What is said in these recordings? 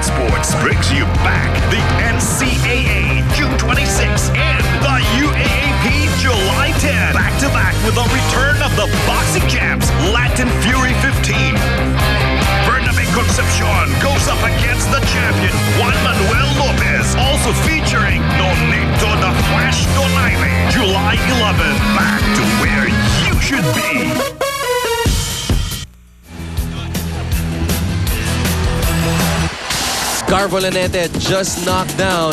Sports brings you back the NCAA June 26 and the UAAP July 10. Back to back with the return of the boxing champs, Latin Fury 15. Bernabe Concepcion goes up against the champion, Juan Manuel Lopez. Also featuring Nonito the Flash Donaire. July 11th, back to where you should be. Garvo Lanete just knocked down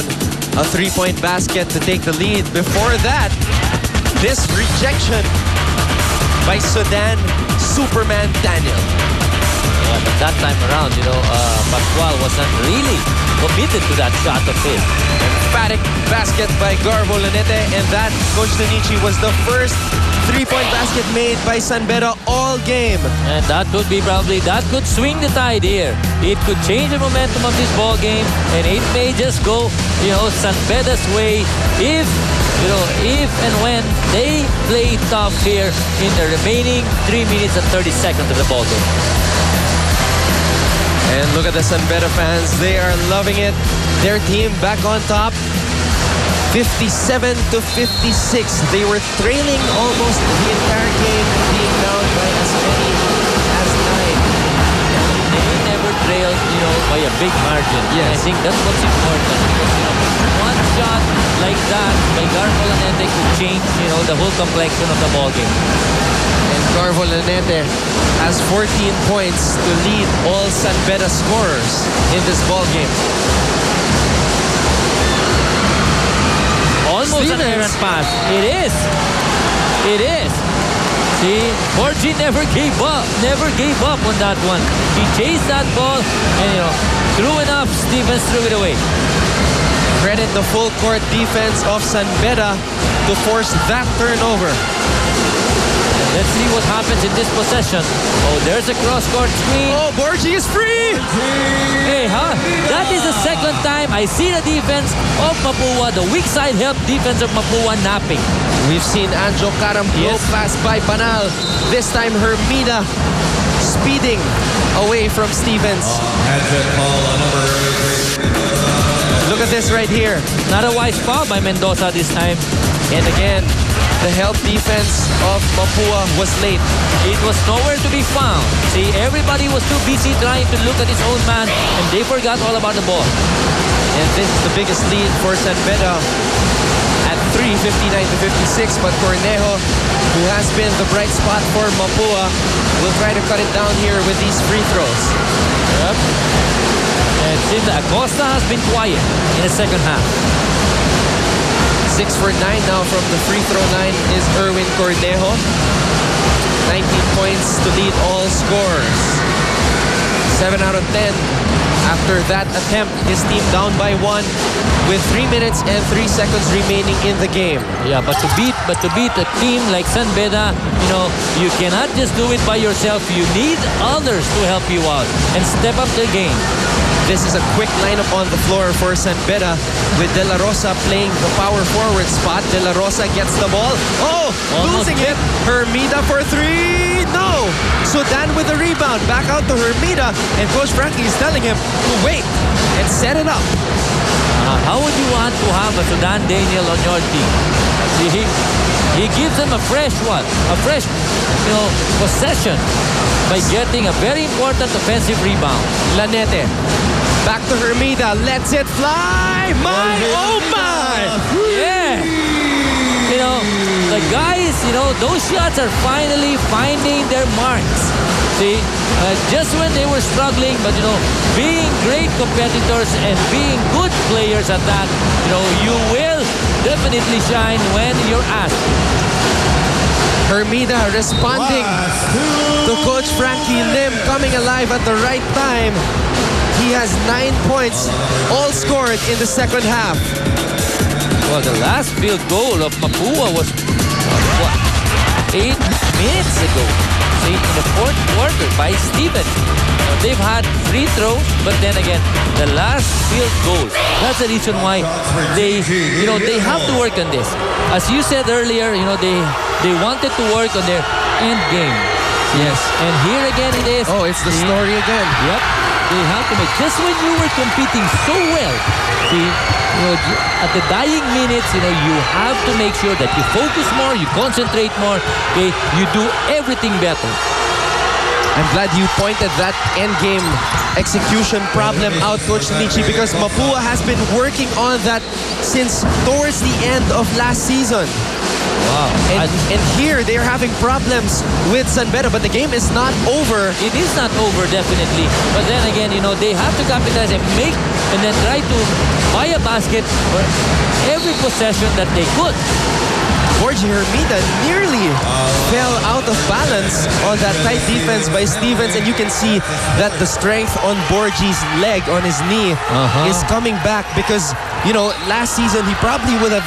a three-point basket to take the lead. Before that, this rejection by Sudan Superman Daniel. Yeah, but that time around, Pascual wasn't really committed to that shot of his. Emphatic basket by Garvo Lanete, and that, Coach Tanichi, was the first three-point basket made by San Beda all game. And that could be that could swing the tide here. It could change the momentum of this ball game, and it may just go, San Beda's way if and when they play tough here in the remaining 3 minutes and 30 seconds of the ball game. And look at the San Beda fans. They are loving it. Their team back on top. 57 to 56. They were trailing almost the entire game, being down by as many as 9. They never trailed, by a big margin. Yes. And I think that's what's important. Because, one shot like that by Garvo Lanete could change, the whole complexion of the ball game. And Garvo Lanete has 14 points to lead all San Beda scorers in this ball game. Almost an errant pass. It is. It is. See, Borgi never gave up on that one. He chased that ball and, threw enough. Stevens threw it away. Credit the full court defense of San Beda to force that turnover. Let's see what happens in this possession. Oh, there's a cross-court screen. Oh, Borgi is free! Hey, that is the second time I see the defense of MAPUA, the weak side help defense of MAPUA napping. We've seen Anjo Karam blow past by Banal. This time Hermida speeding away from Stevens. Look at this right here. Not a wise foul by Mendoza this time. And again, the help defense of MAPUA was late. It was nowhere to be found. See, everybody was too busy trying to look at his own man, and they forgot all about the ball. And this is the biggest lead for San Beda at 59 to 56. But Cornejo, who has been the bright spot for MAPUA, will try to cut it down here with these free throws. Yep. And it seems that Acosta has been quiet in the second half. 6 for 9 now from the free throw line is Erwin Cornejo. 19 points to lead all scorers. 7 out of 10. After that attempt, his team down by 1 with 3 minutes and 3 seconds remaining in the game. Yeah, but to beat a team like San Beda, you cannot just do it by yourself. You need others to help you out and step up the game. This is a quick lineup on the floor for San Beda with De La Rosa playing the power forward spot. De La Rosa gets the ball. Oh, almost losing it. Hermida for 3. No. Sudan with the rebound. Back out to Hermida. And Coach Frankie is telling him to wait and set it up. How would you want to have a Sudan Daniel on your team? See, he gives them a fresh possession by getting a very important offensive rebound. Lanete. Back to Hermida. Lets it fly. Oh my! Yeah. The guys, those shots are finally finding their marks. See, just when they were struggling, but being great competitors and being good players at that, you will definitely shine when you're asked. Hermida responding to Coach Frankie Lim, coming alive at the right time. He has 9 points, all scored in the second half. Well, the last field goal of MAPUA was, 8 minutes ago. See, in the fourth quarter by Steven. They've had free throws, but then again, the last field goal. That's the reason why they have to work on this. As you said earlier, they wanted to work on their end game. Yes. And here again it is. Oh, it's the story again. Yep. They have to make, just when you were competing so well, see, you know, at the dying minutes, you know, you have to make sure that you focus more, you concentrate more, okay? You do everything better. I'm glad you pointed that endgame execution problem out, Coach Nietzsche, because MAPUA has been working on that since towards the end of last season. Wow. And here they're having problems with San Beda, but the game is not over. It is not over, definitely. But then again, you know, they have to capitalize and make, and then try to buy a basket for every possession that they could. Borgie Hermida nearly fell out of balance on that tight defense by Stevens, and you can see that the strength on Borgie's leg, on his knee, is coming back because, you know, last season he probably would have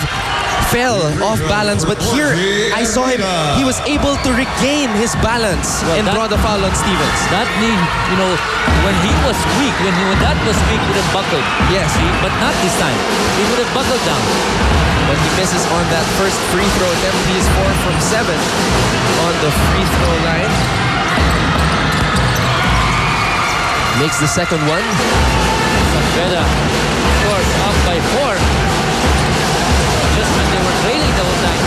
fell off balance, but here I saw him, he was able to regain his balance and draw the foul on Stevens. That knee, you know, when he was weak, when that was weak, would have buckled. Yes. See? But not this time. He would have buckled down. But he misses on that first free throw attempt. He is 4 from 7 on the free throw line. Makes the second one. Better, of course, up by 4. Just when they were trailing the whole time.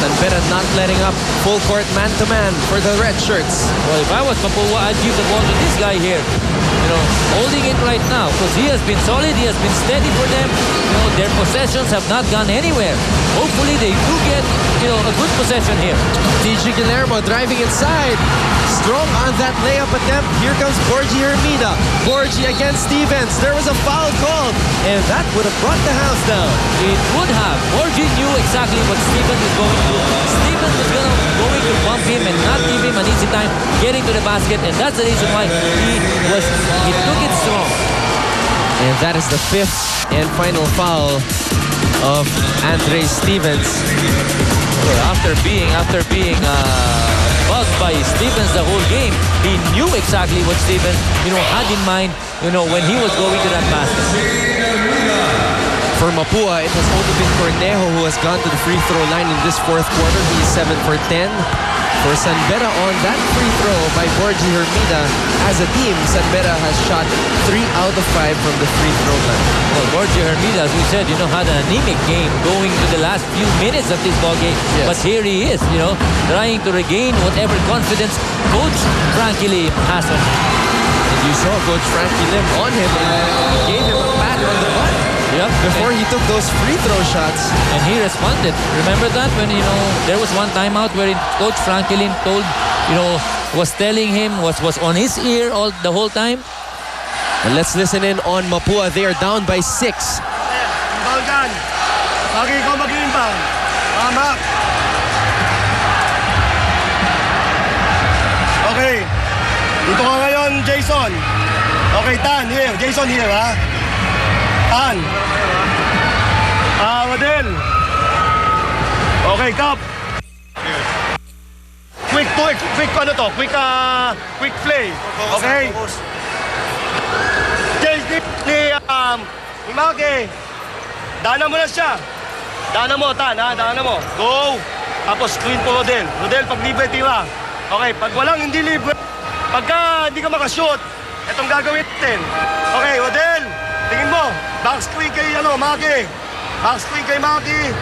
San Beda not letting up. Full court man-to-man for the red shirts. Well, if I was MAPUA, I'd give the ball to this guy here. You know, holding it right now because he has been solid, he has been steady for them. You know, their possessions have not gone anywhere. Hopefully they do get, you know, a good possession here. DJ Guillermo driving inside. Strong on that layup attempt. Here comes Borgie Hermida. Borgie against Stevens. There was a foul called, and that would have brought the house down. It would have. Borgie knew exactly what Stevens was going to do. Stevens was going to bump him and not give him an easy time getting to the basket, and that's the reason why he took it strong. And that is the 5th and final foul of Andre Stevens. Well, after being bugged by Stevens the whole game, he knew exactly what Stevens, you know, had in mind, you know, when he was going to that basket. For MAPUA, it has only been Cornejo who has gone to the free throw line in this fourth quarter. He is 7 for 10. For San Beda on that free throw by Borgie Hermida, as a team, San Beda has shot 3 out of 5 from the free throw line. Well, Borgie Hermida, as we said, you know, had an anemic game going to the last few minutes of this ball game. Yes. But here he is, you know, trying to regain whatever confidence Coach Frankie Lim has on him. And you saw Coach Frankie Lim on him and gave him a pat on the butt. Yep. Before he took those free throw shots. And he responded. Remember that when, you know, there was one timeout where Coach Frankie Lim told, you know, was telling him, was on his ear the whole time. And let's listen in on MAPUA. They are down by 6. Inbound dyan. Lagi ikaw mag-inbound. Tama. Okay. Dito ka ngayon, Jason. Okay, Tan, here. Jason, here, ha? Tan. Wadel. Okay, Kap. Quick play. Okay? Ni Maki. Daanan mo na siya. Daanan mo, Tan, ha? Daanan mo. Go. Tapos screen po Rodel. Rodel, pag libre, tira. Okay, pag walang hindi libre, pagka hindi ka makashoot, itong gagawin natin. Okay, Rodel, tingin mo. Back screen kay, Maki. Back screen kay Maki.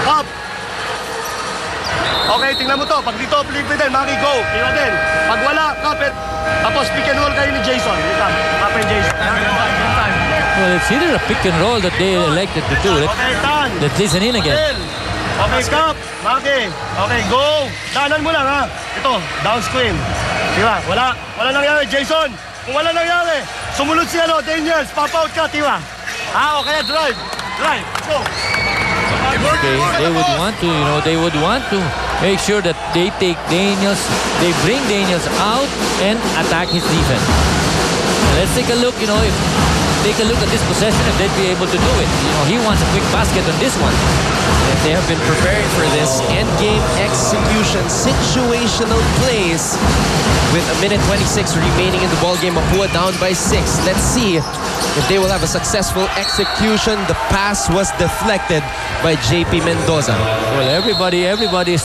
Up. Okay, tingnan mo to. Pag dito, libre din. Maki, go. Tira din. Pag wala, kapit. Tapos pick and roll kayo ni Jason. Kapit Jason. Well, it's either a pick and roll that they elected to do. Okay, Tan. Let's listen in again. Okay, Kap. Maki. Okay, go. Daanan mo lang, ha. Ito, down screen. Tira. Wala nangyari, Jason. Kung wala nangyari, sumunod si Daniels. Pop-out ka, tira. Okay, drive. Let's go. They would want to make sure that they bring Daniels out and attack his defense. Now let's take a look, take a look at this possession if they'd be able to do it. He wants a quick basket on this one. And they have been preparing for this end-game execution, situational plays. With a minute 26 remaining in the ballgame, MAPUA down by 6. Let's see if they will have a successful execution. The pass was deflected by JP Mendoza. Well, everybody